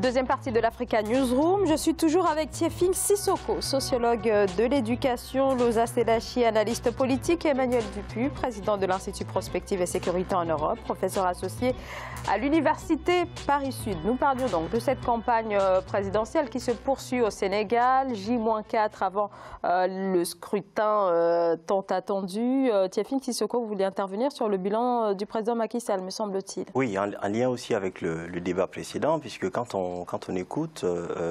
Deuxième partie de l'Africa Newsroom. Je suis toujours avec Tiefing Sissoko, sociologue de l'éducation, Loza Selachi, analyste politique, et Emmanuel Dupuy, président de l'Institut Prospective et Sécurité en Europe, professeur associé à l'Université Paris-Sud. Nous parlions donc de cette campagne présidentielle qui se poursuit au Sénégal, J-4 avant le scrutin tant attendu. Tiefing Sissoko, vous vouliez intervenir sur le bilan du président Macky Sall, me semble-t-il. Oui, en lien aussi avec le débat précédent, puisque quand on écoute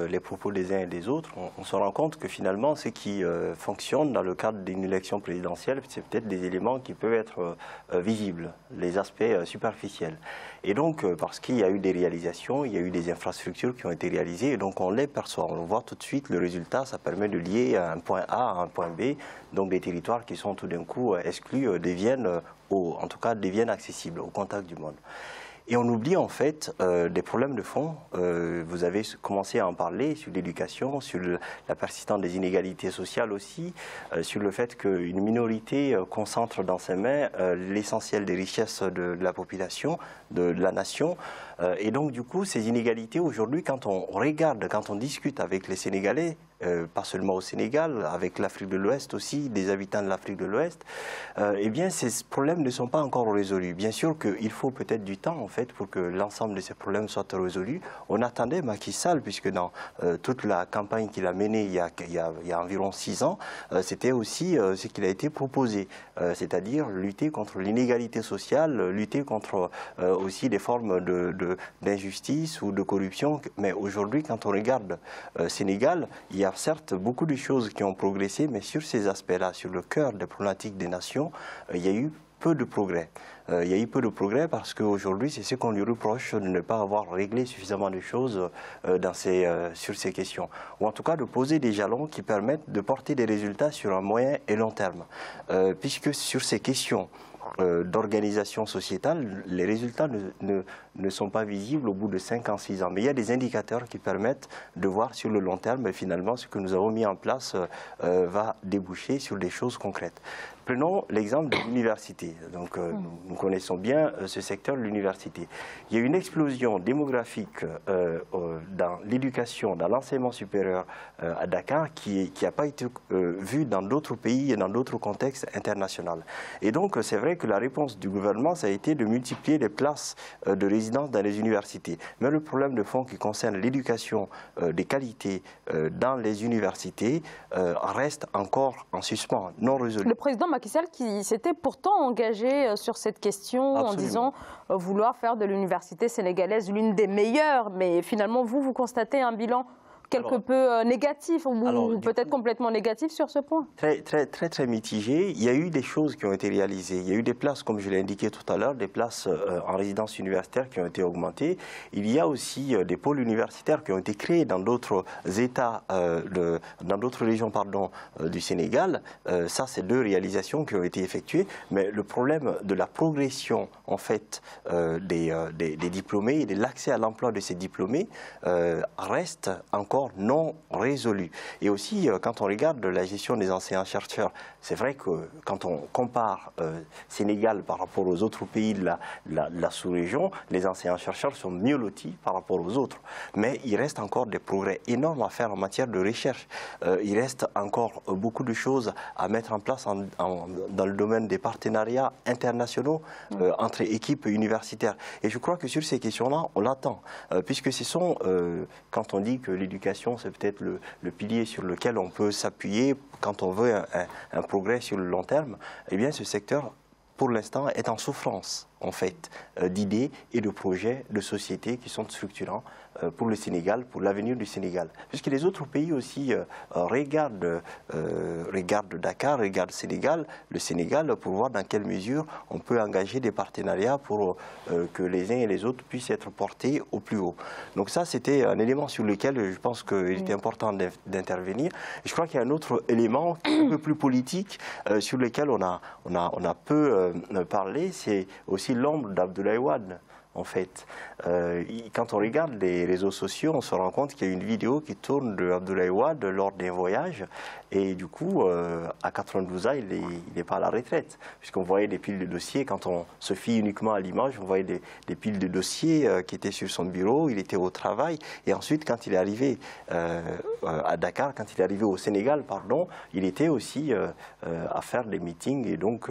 les propos des uns et des autres, on se rend compte que finalement, ce qui fonctionne dans le cadre d'une élection présidentielle, c'est peut-être des éléments qui peuvent être visibles, les aspects superficiels. Et donc, parce qu'il y a eu des réalisations, il y a eu des infrastructures qui ont été réalisées, et donc on les perçoit, on voit tout de suite le résultat, ça permet de lier un point A à un point B, donc des territoires qui sont tout d'un coup exclus deviennent accessibles au contact du monde. Et on oublie en fait des problèmes de fond. Vous avez commencé à en parler sur l'éducation, sur la persistance des inégalités sociales aussi, sur le fait qu'une minorité concentre dans ses mains l'essentiel des richesses de la population, de la nation. Et donc du coup, ces inégalités aujourd'hui, quand on regarde, quand on discute avec les Sénégalais, pas seulement au Sénégal, avec l'Afrique de l'Ouest aussi, des habitants de l'Afrique de l'Ouest, eh bien ces problèmes ne sont pas encore résolus. Bien sûr qu'il faut peut-être du temps en fait pour que l'ensemble de ces problèmes soient résolus. On attendait Macky Sall, puisque dans toute la campagne qu'il a menée il y a environ 6 ans, c'était aussi ce qu'il a été proposé, c'est-à-dire lutter contre l'inégalité sociale, lutter contre aussi des formes d'injustice ou de corruption. Mais aujourd'hui, quand on regarde Sénégal, il y a certes beaucoup de choses qui ont progressé, mais sur ces aspects-là, sur le cœur des problématiques des nations, il y a eu peu de progrès. Il y a eu peu de progrès parce qu'aujourd'hui, c'est ce qu'on lui reproche de ne pas avoir réglé suffisamment de choses sur ces questions. Ou en tout cas de poser des jalons qui permettent de porter des résultats sur un moyen et long terme. Puisque sur ces questions d'organisation sociétale, les résultats ne sont pas visibles au bout de 5 ans, 6 ans. Mais il y a des indicateurs qui permettent de voir sur le long terme, et finalement, ce que nous avons mis en place va déboucher sur des choses concrètes. Prenons l'exemple de l'université. Donc, nous connaissons bien ce secteur de l'université. Il y a une explosion démographique dans l'éducation, dans l'enseignement supérieur à Dakar qui n'a pas été vue dans d'autres pays et dans d'autres contextes internationaux. Et donc, c'est vrai que la réponse du gouvernement, ça a été de multiplier les places de résidence dans les universités. Mais le problème de fond qui concerne l'éducation des qualités dans les universités reste encore en suspens, non résolu. Le président Macky Sall qui s'était pourtant engagé sur cette question. Absolument. En disant vouloir faire de l'université sénégalaise l'une des meilleures. Mais finalement, vous constatez un bilan quelque peu négatif, ou peut-être complètement négatif sur ce point? Très mitigé. Il y a eu des choses qui ont été réalisées. Il y a eu des places, comme je l'ai indiqué tout à l'heure, des places en résidence universitaire qui ont été augmentées. Il y a aussi des pôles universitaires qui ont été créés dans d'autres États, dans d'autres régions du Sénégal. Ça, c'est 2 réalisations qui ont été effectuées. Mais le problème de la progression, en fait, des diplômés et de l'accès à l'emploi de ces diplômés reste encore non résolu. Et aussi, quand on regarde la gestion des enseignants-chercheurs, c'est vrai que quand on compare Sénégal par rapport aux autres pays de la sous-région, les enseignants-chercheurs sont mieux lotis par rapport aux autres. Mais il reste encore des progrès énormes à faire en matière de recherche. Il reste encore beaucoup de choses à mettre en place dans le domaine des partenariats internationaux entre équipes universitaires. Et je crois que sur ces questions-là, on l'attend. Puisque ce sont, quand on dit que l'éducation, c'est peut-être le pilier sur lequel on peut s'appuyer quand on veut un progrès sur le long terme, eh bien ce secteur, pour l'instant, est en souffrance, en fait, d'idées et de projets de société qui sont structurants pour le Sénégal, pour l'avenir du Sénégal. Puisque les autres pays aussi regardent Dakar, regardent le Sénégal, pour voir dans quelle mesure on peut engager des partenariats pour que les uns et les autres puissent être portés au plus haut. Donc ça, c'était un élément sur lequel je pense qu'il était important d'intervenir. Je crois qu'il y a un autre élément un peu plus politique sur lequel on a peu parlé, c'est aussi l'ombre d'Abdoulaye Wade. en fait. Quand on regarde les réseaux sociaux, on se rend compte qu'il y a une vidéo qui tourne de Abdoulaye Wade lors d'un voyage. Et du coup, à 92 ans, il n'est pas à la retraite. Puisqu'on voyait des piles de dossiers. Quand on se fie uniquement à l'image, on voyait des piles de dossiers qui étaient sur son bureau. Il était au travail. Et ensuite, quand il est arrivé à Dakar, quand il est arrivé au Sénégal, pardon, il était aussi à faire des meetings. Et donc,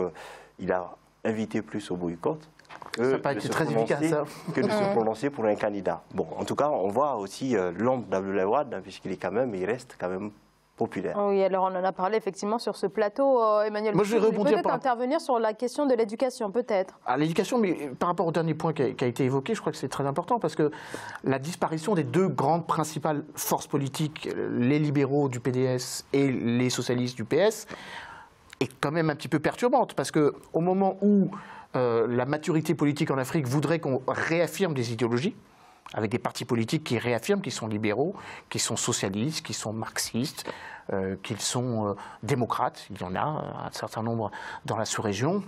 il a invité plus au boycott. Ça n'a pas été très efficace, ça. Que de se prononcer pour un candidat. Bon, en tout cas, on voit aussi l'ombre d'Abdoulaye Wade, il reste quand même populaire. Oui, alors on en a parlé effectivement sur ce plateau, Emmanuel. Moi, je vais rebondir peut-être intervenir sur la question de l'éducation, peut-être. À l'éducation, mais par rapport au dernier point qui a été évoqué, je crois que c'est très important parce que la disparition des deux grandes principales forces politiques, les libéraux du PDS et les socialistes du PS, est quand même un petit peu perturbante parce que au moment où la maturité politique en Afrique voudrait qu'on réaffirme des idéologies, avec des partis politiques qui réaffirment qu'ils sont libéraux, qu'ils sont socialistes, qu'ils sont marxistes, qu'ils sont démocrates. Il y en a un certain nombre dans la sous-région.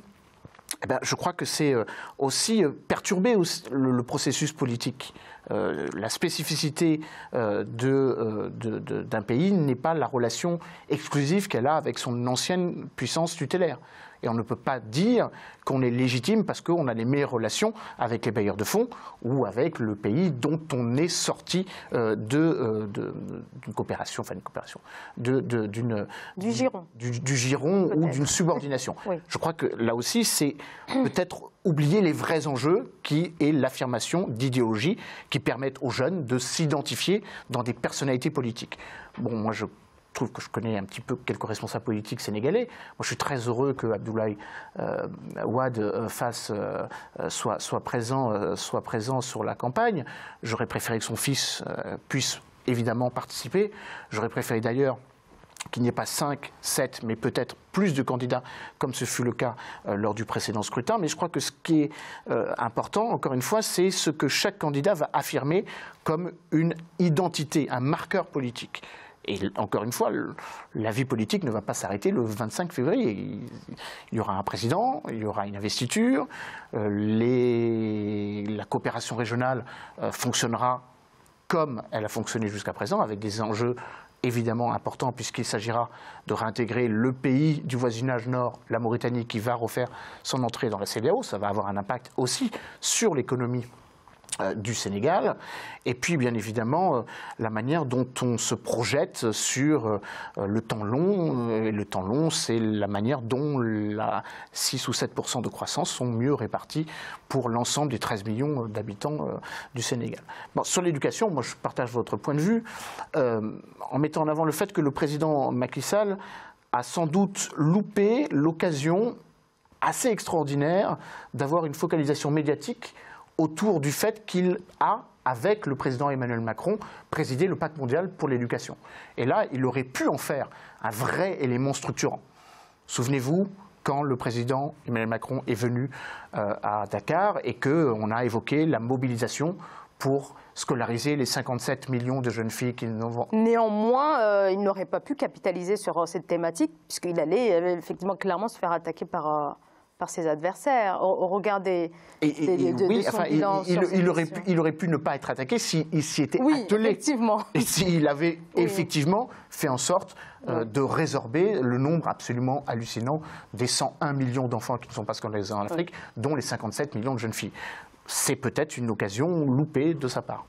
Eh bien, je crois que c'est aussi perturber le processus politique. La spécificité d'un pays n'est pas la relation exclusive qu'elle a avec son ancienne puissance tutélaire. Et on ne peut pas dire qu'on est légitime parce qu'on a les meilleures relations avec les bailleurs de fonds ou avec le pays dont on est sorti d'une coopération, enfin une coopération, du giron, du giron ou d'une subordination. Oui. Je crois que là aussi, c'est peut-être oublier les vrais enjeux qui est l'affirmation d'idéologies qui permettent aux jeunes de s'identifier dans des personnalités politiques. Bon, moi je trouve que je connais un petit peu quelques responsables politiques sénégalais. Moi, je suis très heureux que Abdoulaye Wade soit présent sur la campagne. J'aurais préféré que son fils puisse évidemment participer. J'aurais préféré d'ailleurs qu'il n'y ait pas 5, 7, mais peut-être plus de candidats, comme ce fut le cas lors du précédent scrutin. Mais je crois que ce qui est important, encore une fois, c'est ce que chaque candidat va affirmer comme une identité, un marqueur politique. Et encore une fois, la vie politique ne va pas s'arrêter le 25 février. Il y aura un président, il y aura une investiture, la coopération régionale fonctionnera comme elle a fonctionné jusqu'à présent, avec des enjeux évidemment importants, puisqu'il s'agira de réintégrer le pays du voisinage nord, la Mauritanie, qui va refaire son entrée dans la CEDEAO. Ça va avoir un impact aussi sur l'économie du Sénégal, et puis bien évidemment la manière dont on se projette sur le temps long. Et le temps long, c'est la manière dont 6 ou 7% de croissance sont mieux répartis pour l'ensemble des 13 millions d'habitants du Sénégal. Bon, sur l'éducation, moi je partage votre point de vue, en mettant en avant le fait que le président Macky Sall a sans doute loupé l'occasion assez extraordinaire d'avoir une focalisation médiatique autour du fait qu'il a, avec le président Emmanuel Macron, présidé le Pacte mondial pour l'éducation. Et là, il aurait pu en faire un vrai élément structurant. Souvenez-vous, quand le président Emmanuel Macron est venu à Dakar et qu'on a évoqué la mobilisation pour scolariser les 57 millions de jeunes filles qui n'ont... Néanmoins, il n'aurait pas pu capitaliser sur cette thématique, puisqu'il allait effectivement clairement se faire attaquer par ses adversaires, au regard de son bilan. Il aurait pu ne pas être attaqué s'il s'y était attelé. Effectivement. Et s'il avait effectivement fait en sorte de résorber le nombre absolument hallucinant des 101 millions d'enfants qui ne sont pas scolarisés en Afrique, dont les 57 millions de jeunes filles. C'est peut-être une occasion loupée de sa part.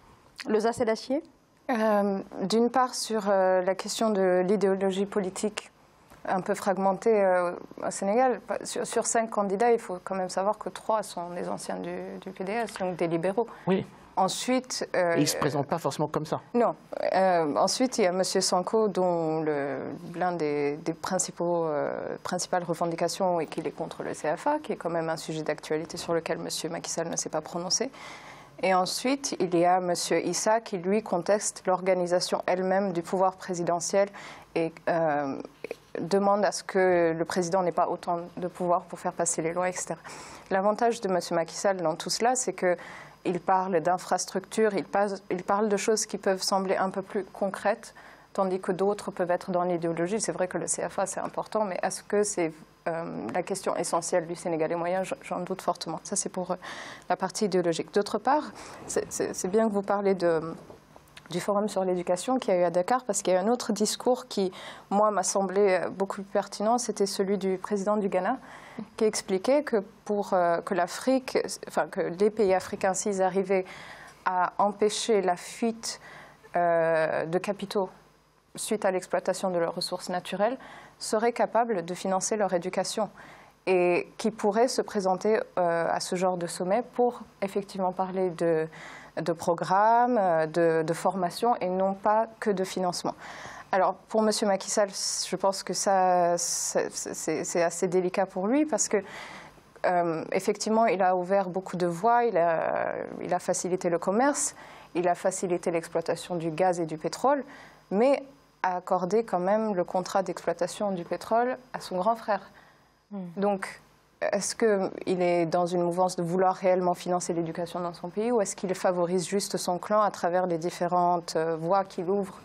Leusa Selassie ? D'une part, sur la question de l'idéologie politique un peu fragmentée au Sénégal. Sur 5 candidats, il faut quand même savoir que 3 sont des anciens du PDS, donc des libéraux. Oui. Ensuite, et ils ne se présentent pas forcément comme ça. Non. Ensuite, il y a M. Sanko, dont l'un des principales revendications est qu'il est contre le CFA, qui est quand même un sujet d'actualité sur lequel M. Macky Sall ne s'est pas prononcé. Et ensuite, il y a M. Issa qui, lui, conteste l'organisation elle-même du pouvoir présidentiel et demande à ce que le président n'ait pas autant de pouvoir pour faire passer les lois, etc. L'avantage de M. Macky Sall dans tout cela, c'est qu'il parle d'infrastructures, il parle de choses qui peuvent sembler un peu plus concrètes, tandis que d'autres peuvent être dans l'idéologie. C'est vrai que le CFA, c'est important, mais est-ce que c'est la question essentielle du Sénégal est moyen, j'en doute fortement. Ça, c'est pour la partie idéologique. D'autre part, c'est bien que vous parlez du forum sur l'éducation qu'il y a eu à Dakar, parce qu'il y a un autre discours qui, moi, m'a semblé beaucoup plus pertinent, c'était celui du président du Ghana, qui expliquait que pour que l'Afrique, enfin que les pays africains, s'ils arrivaient à empêcher la fuite de capitaux suite à l'exploitation de leurs ressources naturelles, seraient capables de financer leur éducation et qui pourraient se présenter à ce genre de sommet pour effectivement parler de programmes, de formation et non pas que de financement. Alors pour M. Macky Sall, je pense que ça, c'est assez délicat pour lui parce que effectivement, il a ouvert beaucoup de voies, il a facilité le commerce, il a facilité l'exploitation du gaz et du pétrole, mais a accordé quand même le contrat d'exploitation du pétrole à son grand frère. Donc, est-ce qu'il est dans une mouvance de vouloir réellement financer l'éducation dans son pays ou est-ce qu'il favorise juste son clan à travers les différentes voies qu'il ouvre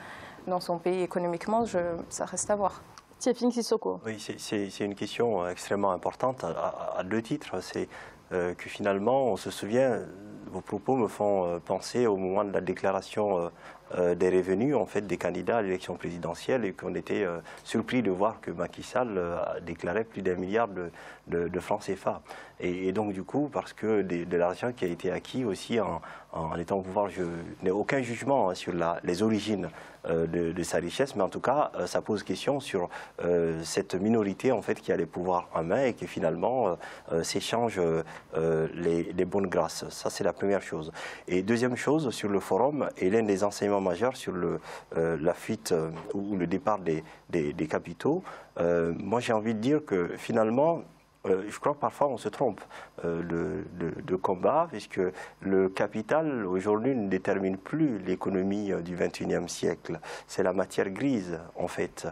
dans son pays économiquement? Ça reste à voir. Tiefing Sissoko. Oui, c'est une question extrêmement importante à deux titres. C'est que finalement, on se souvient, vos propos me font penser au moment de la déclaration des revenus en fait, des candidats à l'élection présidentielle et qu'on était surpris de voir que Macky Sall déclarait plus d'1 milliard de francs CFA. Et donc du coup, parce que de l'argent qui a été acquis aussi en étant au pouvoir, je n'ai aucun jugement sur les origines de sa richesse, mais en tout cas, ça pose question sur cette minorité en fait, qui a les pouvoirs en main et qui finalement s'échange les bonnes grâces. Ça, c'est la première chose. Et deuxième chose, sur le forum, et l'un des enseignements majeurs sur la fuite ou le départ des capitaux, moi j'ai envie de dire que finalement, je crois que parfois on se trompe de combat, puisque le capital aujourd'hui ne détermine plus l'économie du XXIe siècle. C'est la matière grise en fait,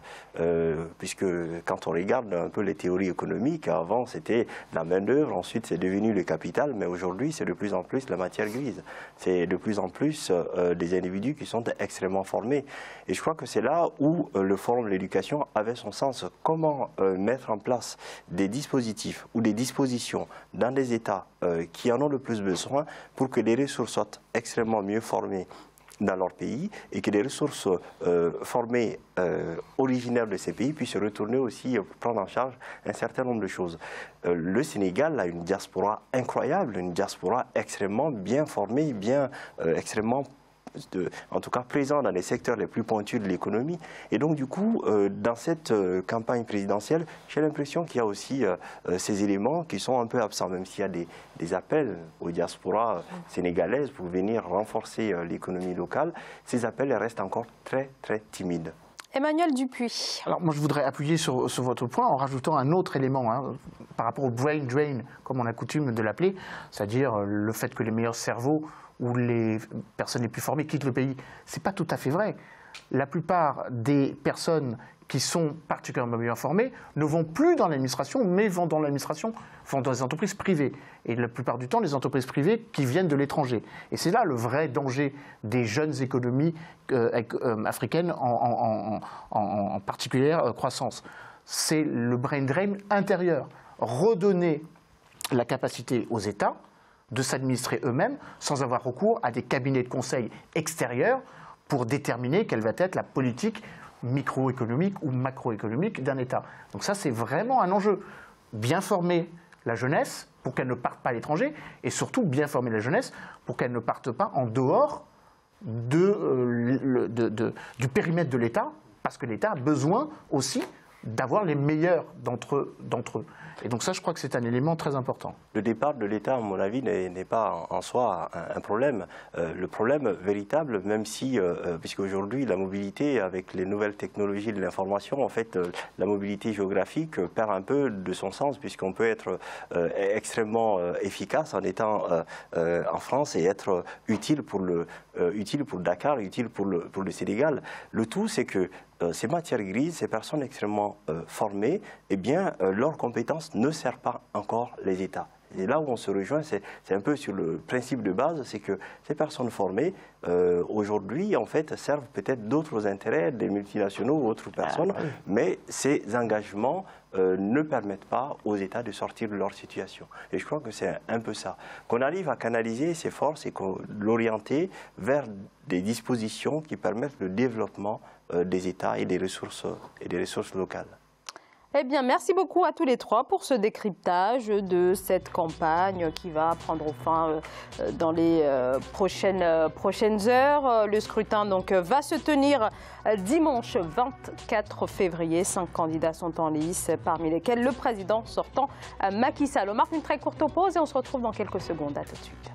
puisque quand on regarde un peu les théories économiques, avant c'était la main-d'œuvre, ensuite c'est devenu le capital, mais aujourd'hui c'est de plus en plus la matière grise. C'est de plus en plus des individus qui sont extrêmement formés. Et je crois que c'est là où le Forum de l'éducation avait son sens. Comment mettre en place des dispositifs ou des dispositions dans des États qui en ont le plus besoin pour que les ressources soient extrêmement mieux formées dans leur pays et que les ressources formées originaires de ces pays puissent retourner aussi prendre en charge un certain nombre de choses. Le Sénégal a une diaspora incroyable, une diaspora extrêmement bien formée, extrêmement en tout cas présent dans les secteurs les plus pointus de l'économie. Et donc du coup, dans cette campagne présidentielle, j'ai l'impression qu'il y a aussi ces éléments qui sont un peu absents, même s'il y a des appels aux diasporas sénégalaises pour venir renforcer l'économie locale. Ces appels restent encore très très timides. Emmanuel Dupuy. Alors moi je voudrais appuyer sur votre point en rajoutant un autre élément par rapport au brain drain, comme on a coutume de l'appeler, c'est-à-dire le fait que les meilleurs cerveaux ou les personnes les plus formées quittent le pays. Ce n'est pas tout à fait vrai. La plupart des personnes qui sont particulièrement bien formées ne vont plus dans l'administration, mais vont dans l'administration, vont dans les entreprises privées. Et la plupart du temps, les entreprises privées qui viennent de l'étranger. Et c'est là le vrai danger des jeunes économies africaines en particulière croissance. C'est le brain drain intérieur. Redonner la capacité aux États de s'administrer eux-mêmes sans avoir recours à des cabinets de conseil extérieurs pour déterminer quelle va être la politique microéconomique ou macroéconomique d'un État. Donc ça, c'est vraiment un enjeu. Bien former la jeunesse pour qu'elle ne parte pas à l'étranger et surtout bien former la jeunesse pour qu'elle ne parte pas en dehors du périmètre de l'État, parce que l'État a besoin aussi d'avoir les meilleurs d'entre eux. Et donc ça, je crois que c'est un élément très important. Le départ de l'État, à mon avis, n'est pas en soi un problème. Le problème véritable, même si, puisqu'aujourd'hui, la mobilité, avec les nouvelles technologies de l'information, en fait, la mobilité géographique perd un peu de son sens, puisqu'on peut être extrêmement efficace en étant en France et être utile pour Dakar, utile pour le Sénégal. Le tout, c'est que ces matières grises, ces personnes extrêmement formées, eh bien, leurs compétences ne servent pas encore les États. Et là où on se rejoint, c'est un peu sur le principe de base, c'est que ces personnes formées, aujourd'hui, en fait, servent peut-être d'autres intérêts, des multinationaux ou autres personnes, mais ces engagements ne permettent pas aux États de sortir de leur situation. Et je crois que c'est un peu ça. Qu'on arrive à canaliser ces forces et l'orienter vers des dispositions qui permettent le développement des États et des ressources locales. Eh bien, merci beaucoup à tous les trois pour ce décryptage de cette campagne qui va prendre fin dans les prochaines heures. Le scrutin donc va se tenir dimanche 24 février. 5 candidats sont en lice, parmi lesquels le président sortant Macky Sall. On marque une très courte pause et on se retrouve dans quelques secondes. À tout de suite.